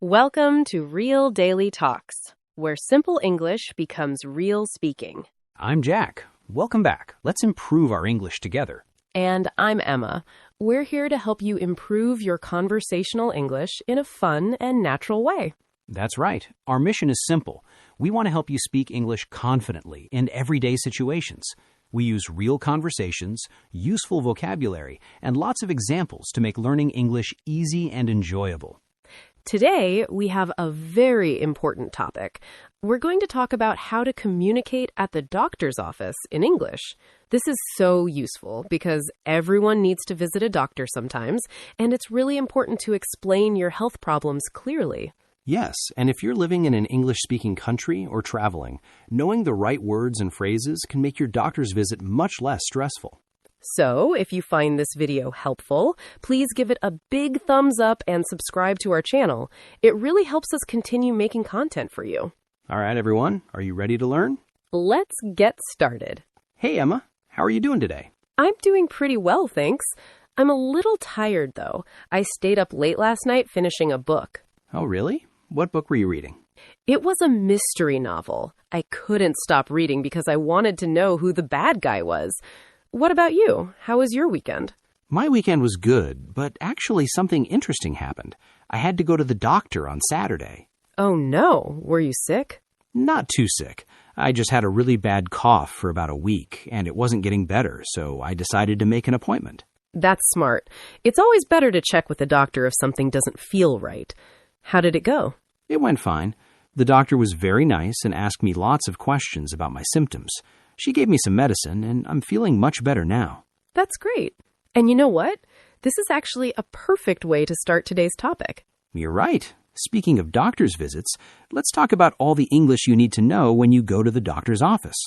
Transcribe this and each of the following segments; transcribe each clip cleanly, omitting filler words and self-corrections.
Welcome to Real Daily Talks, where simple English becomes real speaking. I'm Jack. Welcome back. Let's improve our English together. And I'm Emma. We're here to help you improve your conversational English in a fun and natural way. That's right. Our mission is simple. We want to help you speak English confidently in everyday situations. We use real conversations, useful vocabulary, and lots of examples to make learning English easy and enjoyable. Today, we have a very important topic. We're going to talk about how to communicate at the doctor's office in English. This is so useful because everyone needs to visit a doctor sometimes, and it's really important to explain your health problems clearly. Yes, and if you're living in an English-speaking country or traveling, knowing the right words and phrases can make your doctor's visit much less stressful. So, if you find this video helpful, please give it a big thumbs up and subscribe to our channel. It really helps us continue making content for you. All right, everyone, are you ready to learn? Let's get started. Hey, Emma, how are you doing today? I'm doing pretty well, thanks. I'm a little tired, though. I stayed up late last night finishing a book. Oh, really? What book were you reading? It was a mystery novel. I couldn't stop reading because I wanted to know who the bad guy was. What about you? How was your weekend? My weekend was good, but actually something interesting happened. I had to go to the doctor on Saturday. Oh no, were you sick? Not too sick. I just had a really bad cough for about a week, and it wasn't getting better, so I decided to make an appointment. That's smart. It's always better to check with the doctor if something doesn't feel right. How did it go? It went fine. The doctor was very nice and asked me lots of questions about my symptoms. She gave me some medicine, and I'm feeling much better now. That's great. And you know what? This is actually a perfect way to start today's topic. You're right. Speaking of doctor's visits, let's talk about all the English you need to know when you go to the doctor's office.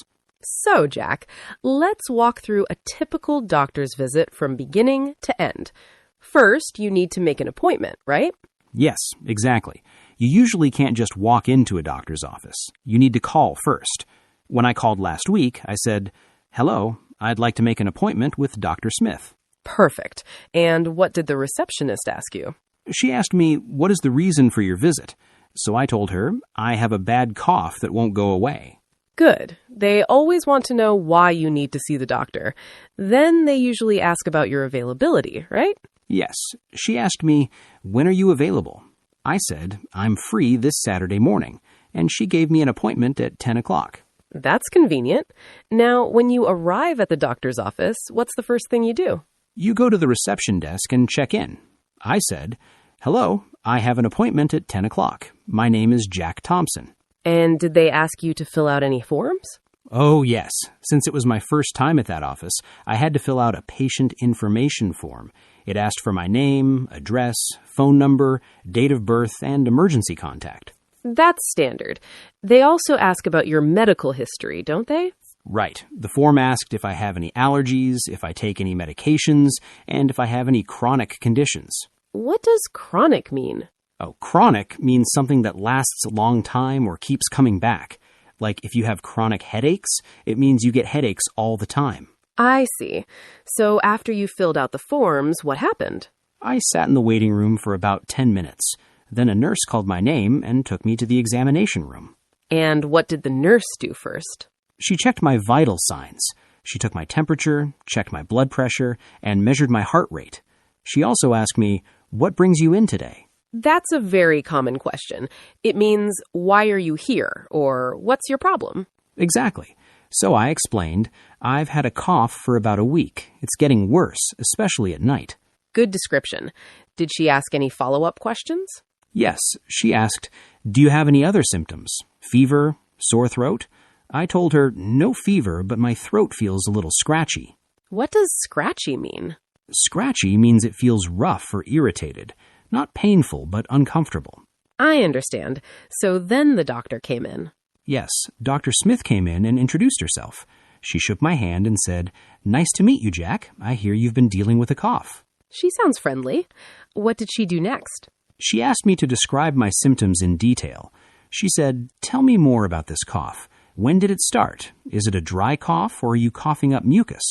So, Jack, let's walk through a typical doctor's visit from beginning to end. First, you need to make an appointment, right? Yes, exactly. You usually can't just walk into a doctor's office. You need to call first. When I called last week, I said, "Hello, I'd like to make an appointment with Dr. Smith." Perfect. And what did the receptionist ask you? She asked me, "What is the reason for your visit?" So I told her, "I have a bad cough that won't go away." Good. They always want to know why you need to see the doctor. Then they usually ask about your availability, right? Yes. She asked me, "When are you available?" I said, "I'm free this Saturday morning," and she gave me an appointment at 10 o'clock. That's convenient. Now, when you arrive at the doctor's office, what's the first thing you do? You go to the reception desk and check in. I said, "Hello, I have an appointment at 10 o'clock. My name is Jack Thompson." And did they ask you to fill out any forms? Oh, yes. Since it was my first time at that office, I had to fill out a patient information form. It asked for my name, address, phone number, date of birth, and emergency contact. That's standard. They also ask about your medical history, don't they? Right. The form asked if I have any allergies, if I take any medications, and if I have any chronic conditions. What does chronic mean? Oh, chronic means something that lasts a long time or keeps coming back. Like if you have chronic headaches, it means you get headaches all the time. I see. So after you filled out the forms, what happened? I sat in the waiting room for about 10 minutes. Then a nurse called my name and took me to the examination room. And what did the nurse do first? She checked my vital signs. She took my temperature, checked my blood pressure, and measured my heart rate. She also asked me, "What brings you in today?" That's a very common question. It means, why are you here? Or what's your problem? Exactly. So I explained, "I've had a cough for about a week. It's getting worse, especially at night." Good description. Did she ask any follow-up questions? Yes, she asked, "Do you have any other symptoms? Fever? Sore throat?" I told her, "No fever, but my throat feels a little scratchy." What does scratchy mean? Scratchy means it feels rough or irritated. Not painful, but uncomfortable. I understand. So then the doctor came in. Yes, Dr. Smith came in and introduced herself. She shook my hand and said, "Nice to meet you, Jack. I hear you've been dealing with a cough." She sounds friendly. What did she do next? She asked me to describe my symptoms in detail. She said, "Tell me more about this cough. When did it start? Is it a dry cough or are you coughing up mucus?"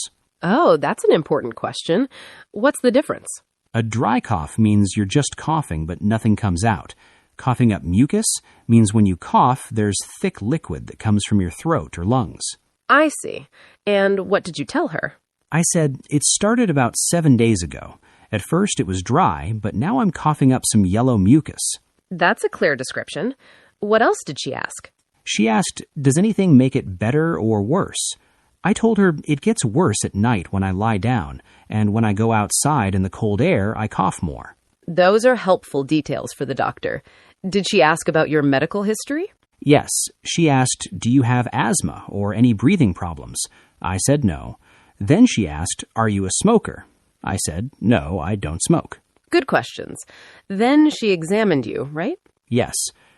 Oh, that's an important question. What's the difference? A dry cough means you're just coughing but nothing comes out. Coughing up mucus means when you cough, there's thick liquid that comes from your throat or lungs. I see. And what did you tell her? I said, it started about 7 days ago. At first it was dry, but now I'm coughing up some yellow mucus. That's a clear description. What else did she ask? She asked, does anything make it better or worse? I told her it gets worse at night when I lie down, and when I go outside in the cold air, I cough more. Those are helpful details for the doctor. Did she ask about your medical history? Yes, she asked, do you have asthma or any breathing problems? I said no. Then she asked, are you a smoker? I said, no, I don't smoke. Good questions. Then she examined you, right? Yes.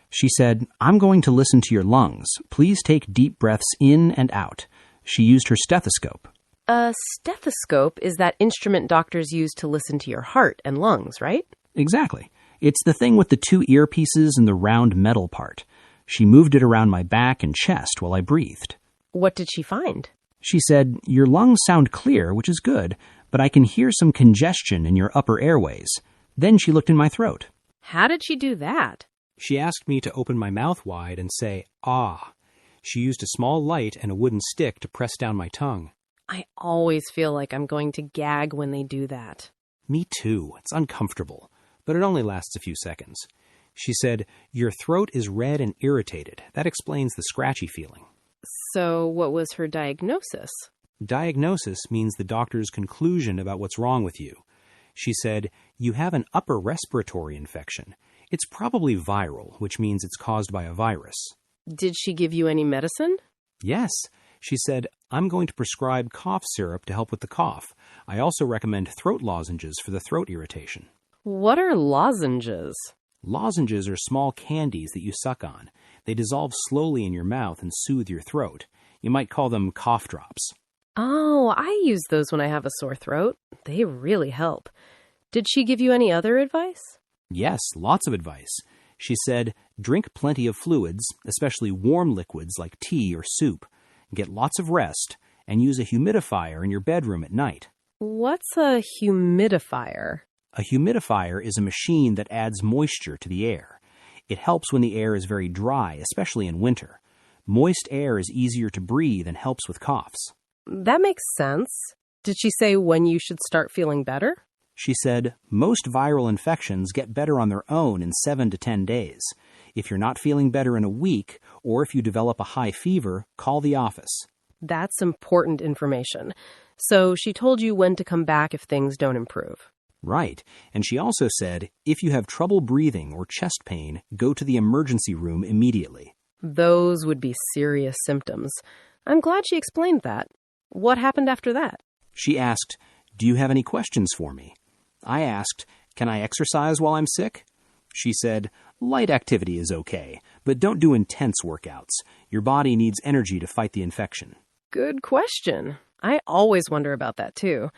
She said, I'm going to listen to your lungs. Please take deep breaths in and out. She used her stethoscope. A stethoscope is that instrument doctors use to listen to your heart and lungs, right? Exactly. It's the thing with the 2 earpieces and the round metal part. She moved it around my back and chest while I breathed. What did she find? She said, your lungs sound clear, which is good, but I can hear some congestion in your upper airways. Then she looked in my throat. How did she do that? She asked me to open my mouth wide and say, ah. She used a small light and a wooden stick to press down my tongue. I always feel like I'm going to gag when they do that. Me too. It's uncomfortable, but it only lasts a few seconds. She said, your throat is red and irritated. That explains the scratchy feeling. So what was her diagnosis? Diagnosis means the doctor's conclusion about what's wrong with you. She said, you have an upper respiratory infection. It's probably viral, which means it's caused by a virus. Did she give you any medicine? Yes. She said, I'm going to prescribe cough syrup to help with the cough. I also recommend throat lozenges for the throat irritation. What are lozenges? Lozenges are small candies that you suck on. They dissolve slowly in your mouth and soothe your throat. You might call them cough drops. Oh, I use those when I have a sore throat. They really help. Did she give you any other advice? Yes, lots of advice. She said, drink plenty of fluids, especially warm liquids like tea or soup. Get lots of rest, and use a humidifier in your bedroom at night. What's a humidifier? A humidifier is a machine that adds moisture to the air. It helps when the air is very dry, especially in winter. Moist air is easier to breathe and helps with coughs. That makes sense. Did she say when you should start feeling better? She said, most viral infections get better on their own in 7 to 10 days. If you're not feeling better in a week, or if you develop a high fever, call the office. That's important information. So she told you when to come back if things don't improve. Right. And she also said, if you have trouble breathing or chest pain, go to the emergency room immediately. Those would be serious symptoms. I'm glad she explained that. What happened after that? She asked, do you have any questions for me? I asked, can I exercise while I'm sick? She said, light activity is okay, but don't do intense workouts. Your body needs energy to fight the infection. Good question. I always wonder about that too.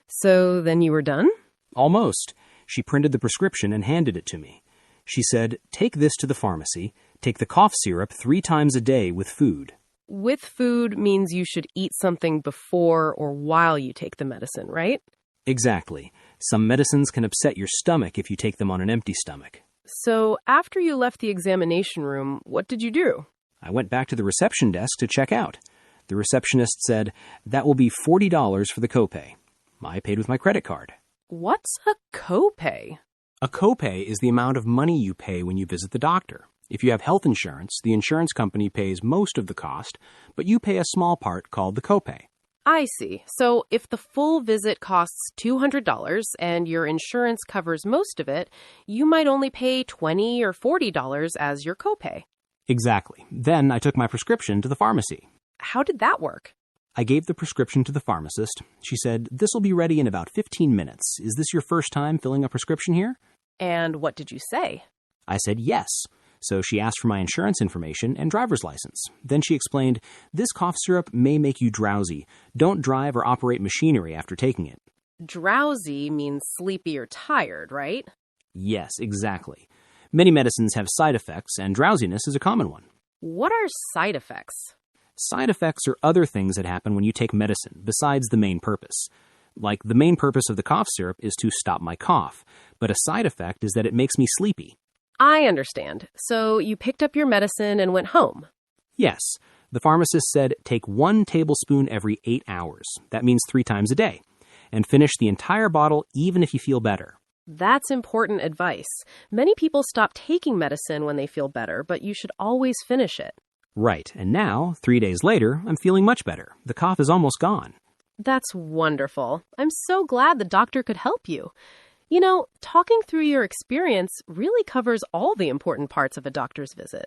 So then you were done? Almost. She printed the prescription and handed it to me. She said, take this to the pharmacy. Take the cough syrup 3 times a day with food. With food means you should eat something before or while you take the medicine, right? Exactly. Some medicines can upset your stomach if you take them on an empty stomach. So after you left the examination room, what did you do? I went back to the reception desk to check out. The receptionist said, that will be $40 for the copay. I paid with my credit card. What's a copay? A copay is the amount of money you pay when you visit the doctor. If you have health insurance, the insurance company pays most of the cost, but you pay a small part called the copay. I see. So if the full visit costs $200 and your insurance covers most of it, you might only pay $20 or $40 as your copay. Exactly. Then I took my prescription to the pharmacy. How did that work? I gave the prescription to the pharmacist. She said, this will be ready in about 15 minutes. Is this your first time filling a prescription here? And what did you say? I said yes. So she asked for my insurance information and driver's license. Then she explained, this cough syrup may make you drowsy. Don't drive or operate machinery after taking it. Drowsy means sleepy or tired, right? Yes, exactly. Many medicines have side effects, and drowsiness is a common one. What are side effects? Side effects are other things that happen when you take medicine, besides the main purpose. Like, the main purpose of the cough syrup is to stop my cough, but a side effect is that it makes me sleepy. I understand. So you picked up your medicine and went home. Yes. The pharmacist said take 1 tablespoon every 8 hours. That means 3 times a day. And finish the entire bottle even if you feel better. That's important advice. Many people stop taking medicine when they feel better, but you should always finish it. Right. And now, 3 days later, I'm feeling much better. The cough is almost gone. That's wonderful. I'm so glad the doctor could help you. You know, talking through your experience really covers all the important parts of a doctor's visit.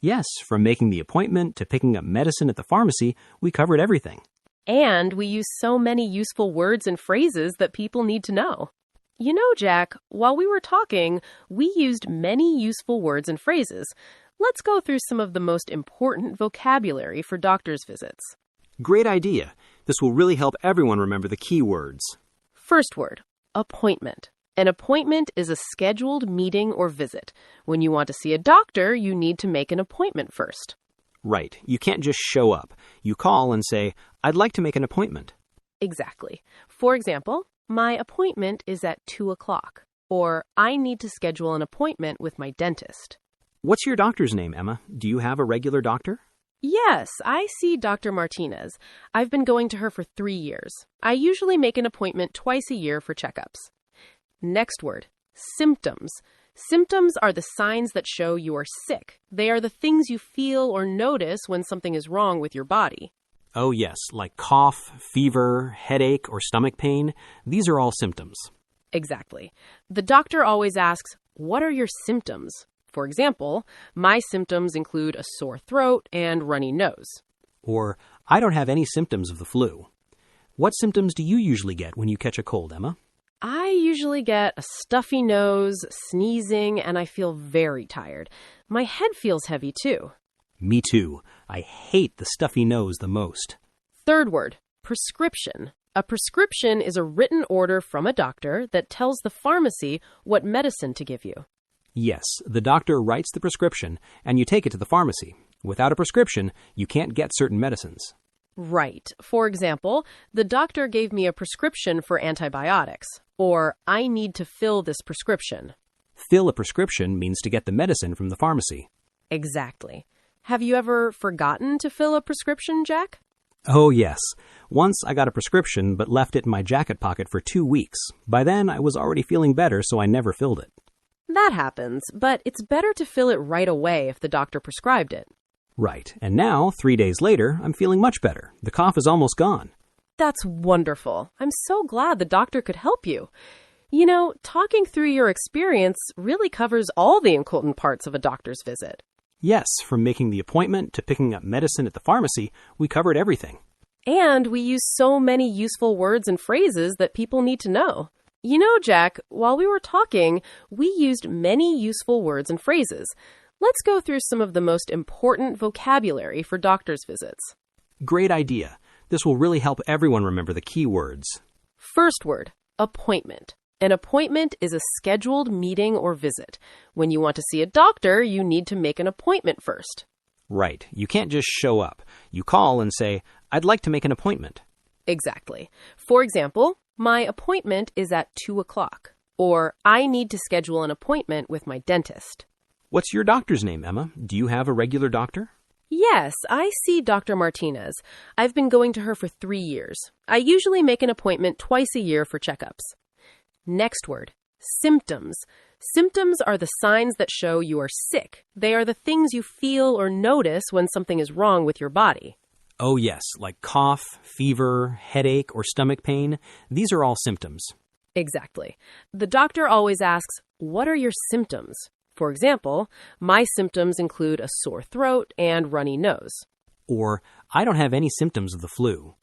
Yes, from making the appointment to picking up medicine at the pharmacy, we covered everything. And we use so many useful words and phrases that people need to know. You know, Jack, while we were talking, we used many useful words and phrases. Let's go through some of the most important vocabulary for doctor's visits. Great idea. This will really help everyone remember the key words. First word, appointment. An appointment is a scheduled meeting or visit. When you want to see a doctor, you need to make an appointment first. Right. You can't just show up. You call and say, I'd like to make an appointment. Exactly. For example, my appointment is at 2 o'clock. Or, I need to schedule an appointment with my dentist. What's your doctor's name, Emma? Do you have a regular doctor? Yes, I see Dr. Martinez. I've been going to her for 3 years. I usually make an appointment twice a year for checkups. Next word, symptoms. Symptoms are the signs that show you are sick. They are the things you feel or notice when something is wrong with your body. Oh, yes, like cough, fever, headache, or stomach pain. These are all symptoms. Exactly. The doctor always asks, what are your symptoms? For example, my symptoms include a sore throat and runny nose. Or, I don't have any symptoms of the flu. What symptoms do you usually get when you catch a cold, Emma? I usually get a stuffy nose, sneezing, and I feel very tired. My head feels heavy too. Me too. I hate the stuffy nose the most. Third word, prescription. A prescription is a written order from a doctor that tells the pharmacy what medicine to give you. Yes, the doctor writes the prescription, and you take it to the pharmacy. Without a prescription, you can't get certain medicines. Right. For example, the doctor gave me a prescription for antibiotics, or I need to fill this prescription. Fill a prescription means to get the medicine from the pharmacy. Exactly. Have you ever forgotten to fill a prescription, Jack? Oh, yes. Once I got a prescription but left it in my jacket pocket for 2 weeks. By then, I was already feeling better, so I never filled it. That happens, but it's better to fill it right away if the doctor prescribed it. Right. And now, 3 days later, I'm feeling much better. The cough is almost gone. That's wonderful. I'm so glad the doctor could help you. You know, talking through your experience really covers all the important parts of a doctor's visit. Yes, from making the appointment to picking up medicine at the pharmacy, we covered everything. And we use so many useful words and phrases that people need to know. You know, Jack, while we were talking, we used many useful words and phrases. Let's go through some of the most important vocabulary for doctor's visits. Great idea. This will really help everyone remember the key words. First word, appointment. An appointment is a scheduled meeting or visit. When you want to see a doctor, you need to make an appointment first. Right. You can't just show up. You call and say, I'd like to make an appointment. Exactly. For example, my appointment is at 2 o'clock. Or, I need to schedule an appointment with my dentist. What's your doctor's name, Emma? Do you have a regular doctor? Yes, I see Dr. Martinez. I've been going to her for 3 years. I usually make an appointment twice a year for checkups. Next word, symptoms. Symptoms are the signs that show you are sick. They are the things you feel or notice when something is wrong with your body. Oh, yes, like cough, fever, headache, or stomach pain. These are all symptoms. Exactly. The doctor always asks, what are your symptoms? For example, my symptoms include a sore throat and runny nose. Or, I don't have any symptoms of the flu.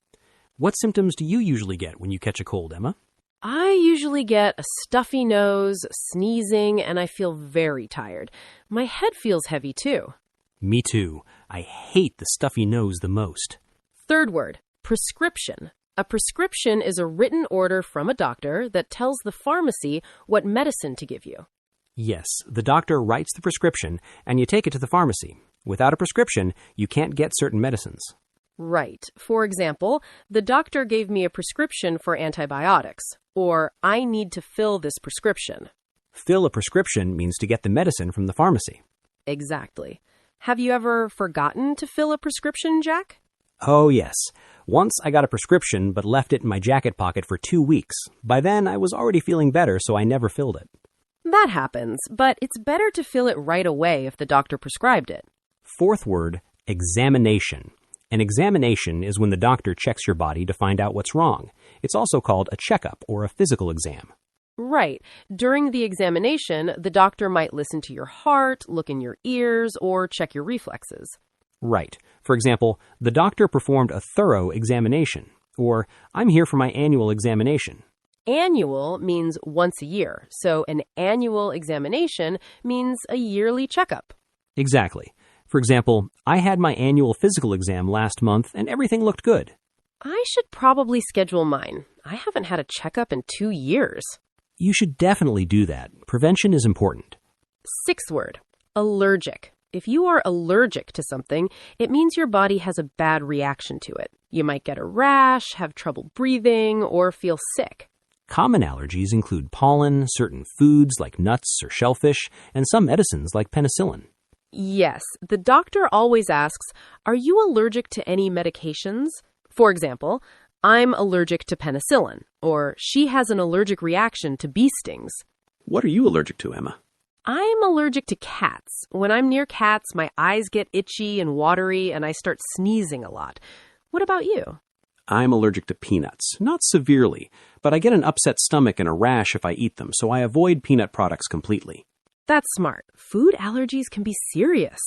What symptoms do you usually get when you catch a cold, Emma? I usually get a stuffy nose, sneezing, and I feel very tired. My head feels heavy too. Me too. I hate the stuffy nose the most. Third word, prescription. A prescription is a written order from a doctor that tells the pharmacy what medicine to give you. Yes, the doctor writes the prescription, and you take it to the pharmacy. Without a prescription, you can't get certain medicines. Right. For example, the doctor gave me a prescription for antibiotics, or I need to fill this prescription. Fill a prescription means to get the medicine from the pharmacy. Exactly. Have you ever forgotten to fill a prescription, Jack? Oh, yes. Once I got a prescription but left it in my jacket pocket for 2 weeks. By then, I was already feeling better, so I never filled it. That happens, but it's better to fill it right away if the doctor prescribed it. Fourth word, examination. An examination is when the doctor checks your body to find out what's wrong. It's also called a checkup or a physical exam. Right. During the examination, the doctor might listen to your heart, look in your ears, or check your reflexes. Right. For example, the doctor performed a thorough examination, or I'm here for my annual examination. Annual means once a year, so an annual examination means a yearly checkup. Exactly. For example, I had my annual physical exam last month and everything looked good. I should probably schedule mine. I haven't had a checkup in 2 years. You should definitely do that. Prevention is important. Sixth word, allergic. If you are allergic to something, it means your body has a bad reaction to it. You might get a rash, have trouble breathing, or feel sick. Common allergies include pollen, certain foods like nuts or shellfish, and some medicines like penicillin. Yes, the doctor always asks, are you allergic to any medications? For example, I'm allergic to penicillin, or she has an allergic reaction to bee stings. What are you allergic to, Emma? I'm allergic to cats. When I'm near cats, my eyes get itchy and watery, and I start sneezing a lot. What about you? I'm allergic to peanuts. Not severely, but I get an upset stomach and a rash if I eat them, so I avoid peanut products completely. That's smart. Food allergies can be serious.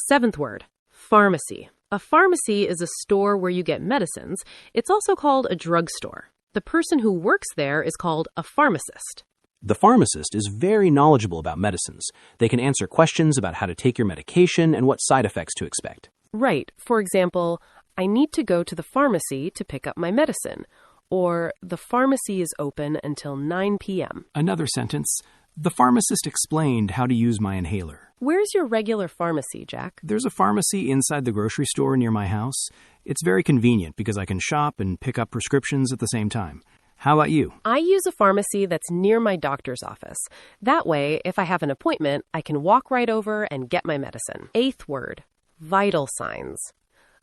Seventh word, pharmacy. A pharmacy is a store where you get medicines. It's also called a drugstore. The person who works there is called a pharmacist. The pharmacist is very knowledgeable about medicines. They can answer questions about how to take your medication and what side effects to expect. Right. For example, I need to go to the pharmacy to pick up my medicine. Or, the pharmacy is open until 9 p.m. Another sentence. The pharmacist explained how to use my inhaler. Where's your regular pharmacy, Jack? There's a pharmacy inside the grocery store near my house. It's very convenient because I can shop and pick up prescriptions at the same time. How about you? I use a pharmacy that's near my doctor's office. That way, if I have an appointment, I can walk right over and get my medicine. Eighth word, vital signs.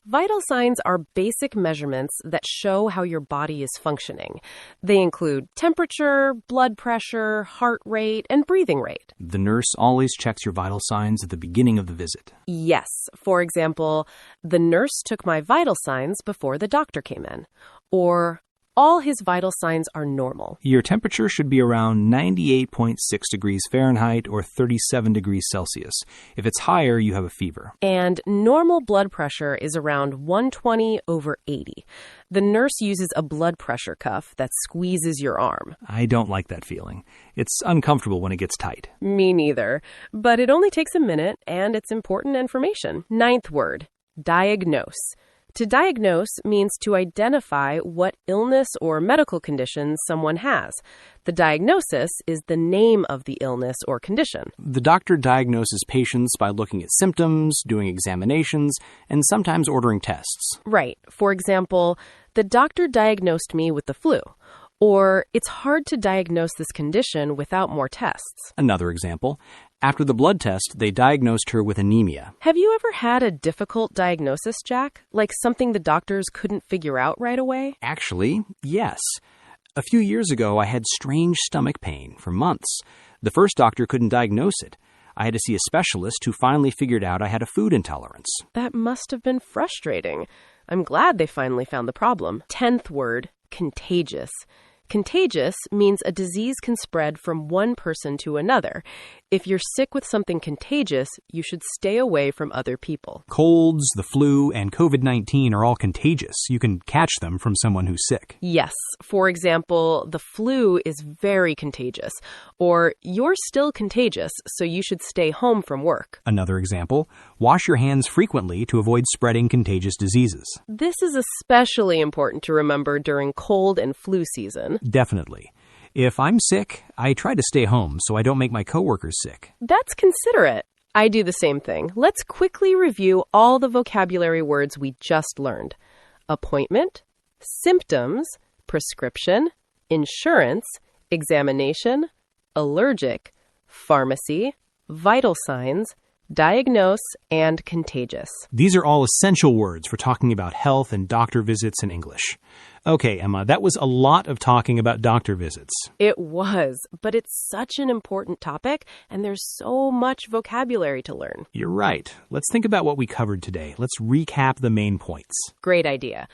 Vital signs are basic measurements that show how your body is functioning. They include temperature, blood pressure, heart rate, and breathing rate. The nurse always checks your vital signs at the beginning of the visit. Yes. For example, the nurse took my vital signs before the doctor came in. Or, all his vital signs are normal. Your temperature should be around 98.6 degrees Fahrenheit or 37 degrees Celsius. If it's higher, you have a fever. And normal blood pressure is around 120/80. The nurse uses a blood pressure cuff that squeezes your arm. I don't like that feeling. It's uncomfortable when it gets tight. Me neither. But it only takes a minute, and it's important information. Ninth word, diagnose. To diagnose means to identify what illness or medical condition someone has. The diagnosis is the name of the illness or condition. The doctor diagnoses patients by looking at symptoms, doing examinations, and sometimes ordering tests. Right. For example, the doctor diagnosed me with the flu. Or, it's hard to diagnose this condition without more tests. Another example, after the blood test, they diagnosed her with anemia. Have you ever had a difficult diagnosis, Jack? Like something the doctors couldn't figure out right away? Actually, yes. A few years ago, I had strange stomach pain for months. The first doctor couldn't diagnose it. I had to see a specialist who finally figured out I had a food intolerance. That must have been frustrating. I'm glad they finally found the problem. 10th word, contagious. Contagious means a disease can spread from one person to another. If you're sick with something contagious, you should stay away from other people. Colds, the flu, and COVID-19 are all contagious. You can catch them from someone who's sick. Yes. For example, the flu is very contagious. Or, you're still contagious, so you should stay home from work. Another example, wash your hands frequently to avoid spreading contagious diseases. This is especially important to remember during cold and flu season. Definitely. If I'm sick, I try to stay home so I don't make my coworkers sick. That's considerate. I do the same thing. Let's quickly review all the vocabulary words we just learned. Appointment, symptoms, prescription, insurance, examination, allergic, pharmacy, vital signs, diagnose, and contagious. These are all essential words for talking about health and doctor visits in English. Okay, Emma, that was a lot of talking about doctor visits. It was, but it's such an important topic, and there's so much vocabulary to learn. You're right. Let's think about what we covered today. Let's recap the main points. Great idea.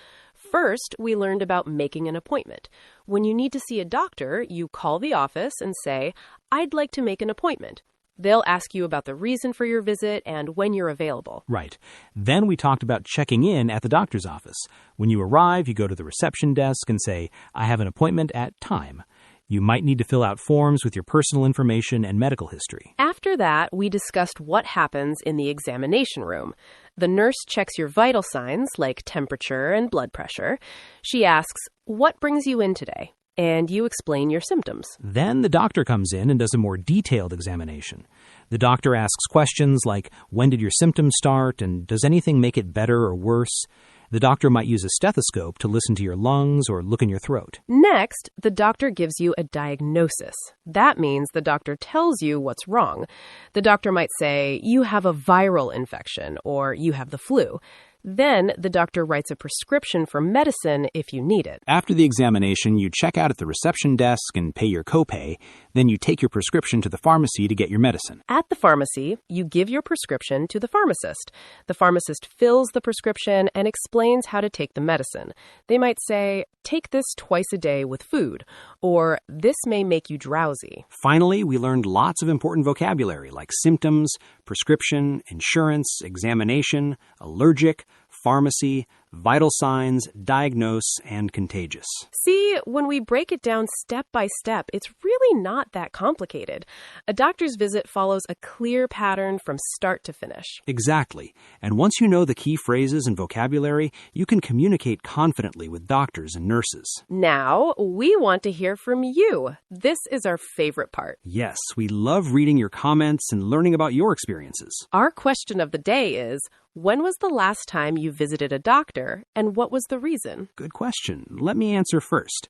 First, we learned about making an appointment. When you need to see a doctor, you call the office and say, "I'd like to make an appointment." They'll ask you about the reason for your visit and when you're available. Right. Then we talked about checking in at the doctor's office. When you arrive, you go to the reception desk and say, "I have an appointment at time." You might need to fill out forms with your personal information and medical history. After that, we discussed what happens in the examination room. The nurse checks your vital signs like temperature and blood pressure. She asks, "What brings you in today?" And you explain your symptoms. Then the doctor comes in and does a more detailed examination. The doctor asks questions like, when did your symptoms start, and does anything make it better or worse? The doctor might use a stethoscope to listen to your lungs or look in your throat. Next, the doctor gives you a diagnosis. That means the doctor tells you what's wrong. The doctor might say, "You have a viral infection," or "You have the flu." Then the doctor writes a prescription for medicine if you need it. After the examination, you check out at the reception desk and pay your copay. Then you take your prescription to the pharmacy to get your medicine. At the pharmacy, you give your prescription to the pharmacist. The pharmacist fills the prescription and explains how to take the medicine. They might say, "Take this twice a day with food," or "This may make you drowsy." Finally, we learned lots of important vocabulary like symptoms, prescription, insurance, examination, allergic, pharmacy, vital signs, diagnose, and contagious. See, when we break it down step by step, it's really not that complicated. A doctor's visit follows a clear pattern from start to finish. Exactly. And once you know the key phrases and vocabulary, you can communicate confidently with doctors and nurses. Now, we want to hear from you. This is our favorite part. Yes, we love reading your comments and learning about your experiences. Our question of the day is, when was the last time you visited a doctor, and what was the reason? Good question. Let me answer first.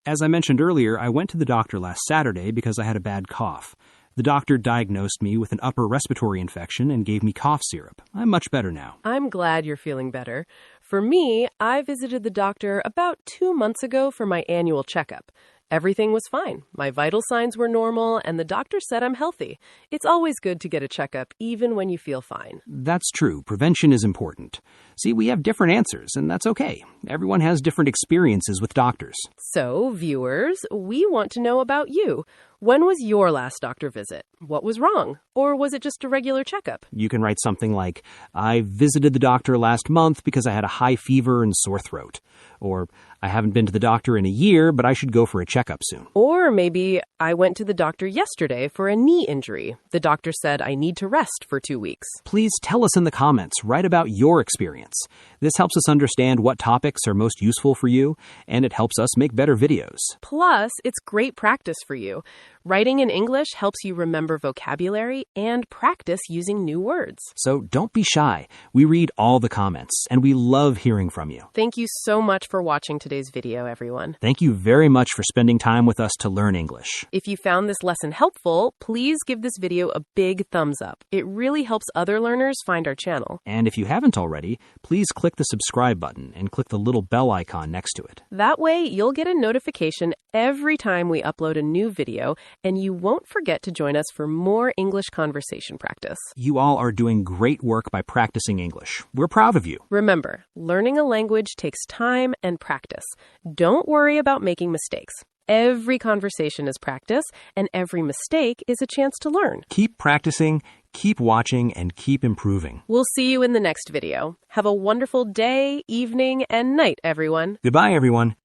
As I mentioned earlier, I went to the doctor last Saturday because I had a bad cough. The doctor diagnosed me with an upper respiratory infection and gave me cough syrup. I'm much better now. I'm glad you're feeling better. For me, I visited the doctor about 2 months ago for my annual checkup. Everything was fine. My vital signs were normal, and the doctor said I'm healthy. It's always good to get a checkup, even when you feel fine. That's true. Prevention is important. See, we have different answers, and that's okay. Everyone has different experiences with doctors. So, viewers, we want to know about you. When was your last doctor visit? What was wrong? Or was it just a regular checkup? You can write something like, "I visited the doctor last month because I had a high fever and sore throat." Or, "I haven't been to the doctor in a year, but I should go for a checkup soon." Or maybe, "I went to the doctor yesterday for a knee injury. The doctor said I need to rest for 2 weeks." Please tell us in the comments. Write about your experience. This helps us understand what topics are most useful for you, and it helps us make better videos. Plus, it's great practice for you. Writing in English helps you remember vocabulary and practice using new words. So don't be shy. We read all the comments, and we love hearing from you. Thank you so much for watching today's video, everyone. Thank you very much for spending time with us to learn English. If you found this lesson helpful, please give this video a big thumbs up. It really helps other learners find our channel. And if you haven't already, please click the subscribe button and click the little bell icon next to it. That way, you'll get a notification every time we upload a new video, and you won't forget to join us for more English conversation practice. You all are doing great work by practicing English. We're proud of you. Remember, learning a language takes time and practice. Don't worry about making mistakes. Every conversation is practice, and every mistake is a chance to learn. Keep practicing, keep watching, and keep improving. We'll see you in the next video. Have a wonderful day, evening, and night, everyone. Goodbye, everyone.